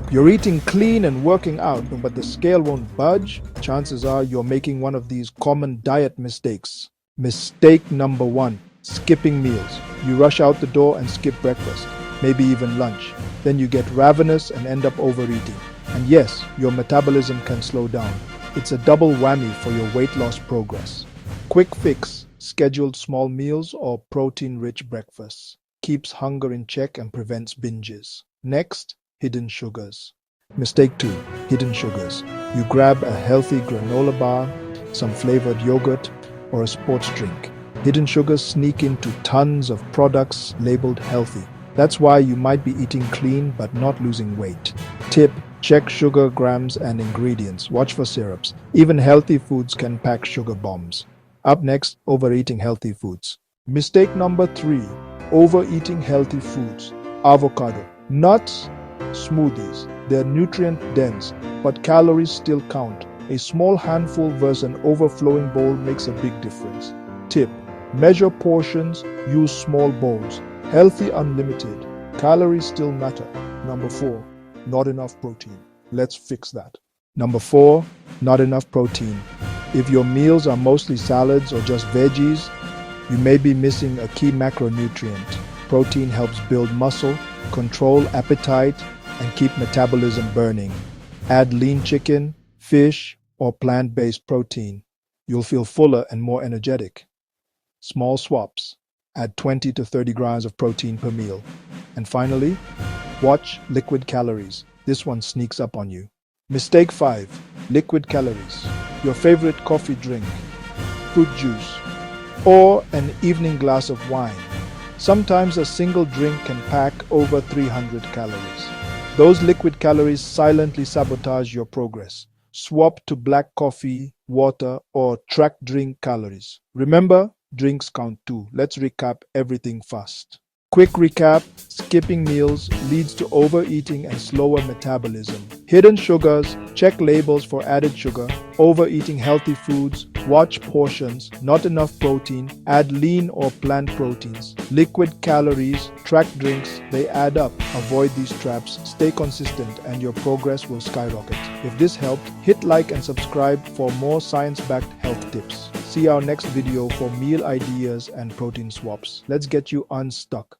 You're eating clean and working out, but the scale won't budge. Chances are you're making one of these common diet mistakes. Mistake number one, skipping meals. You rush out the door and skip breakfast, maybe even lunch. Then you get ravenous and end up overeating. And yes, your metabolism can slow down. It's a double whammy for your weight loss progress. Quick fix, scheduled small meals or protein-rich breakfasts. Keeps hunger in check and prevents binges. Next, hidden sugars. Mistake 2. Hidden sugars. You grab a healthy granola bar, some flavored yogurt, or a sports drink. Hidden sugars sneak into tons of products labeled healthy. That's why you might be eating clean but not losing weight. Tip: check sugar grams and ingredients. Watch for syrups. Even healthy foods can pack sugar bombs. Up next, overeating healthy foods. Mistake number 3. Overeating healthy foods. Avocado. Nuts, smoothies. They're nutrient dense, but calories still count. A small handful versus an overflowing bowl makes a big difference. Tip: measure portions, use small bowls. Healthy unlimited. Calories still matter. Number 4, not enough protein. Let's fix that. Number 4, not enough protein. If your meals are mostly salads or just veggies, you may be missing a key macronutrient. Protein helps build muscle, control appetite, and keep metabolism burning. Add lean chicken, fish, or plant-based protein. You'll feel fuller and more energetic. Small swaps. Add 20 to 30 grams of protein per meal. And finally, watch liquid calories. This one sneaks up on you. Mistake 5. Liquid calories. Your favorite coffee drink, fruit juice, or an evening glass of wine. Sometimes a single drink can pack over 300 calories. Those liquid calories silently sabotage your progress. Swap to black coffee, water, or track drink calories. Remember, drinks count too. Let's recap everything fast. Quick recap: skipping meals leads to overeating and slower metabolism. Hidden sugars, check labels for added sugar. Overeating healthy foods, watch portions. Not enough protein, add lean or plant proteins. Liquid calories, track drinks, they add up. Avoid these traps, stay consistent, and your progress will skyrocket. If this helped, hit like and subscribe for more science-backed health tips. See our next video for meal ideas and protein swaps. Let's get you unstuck.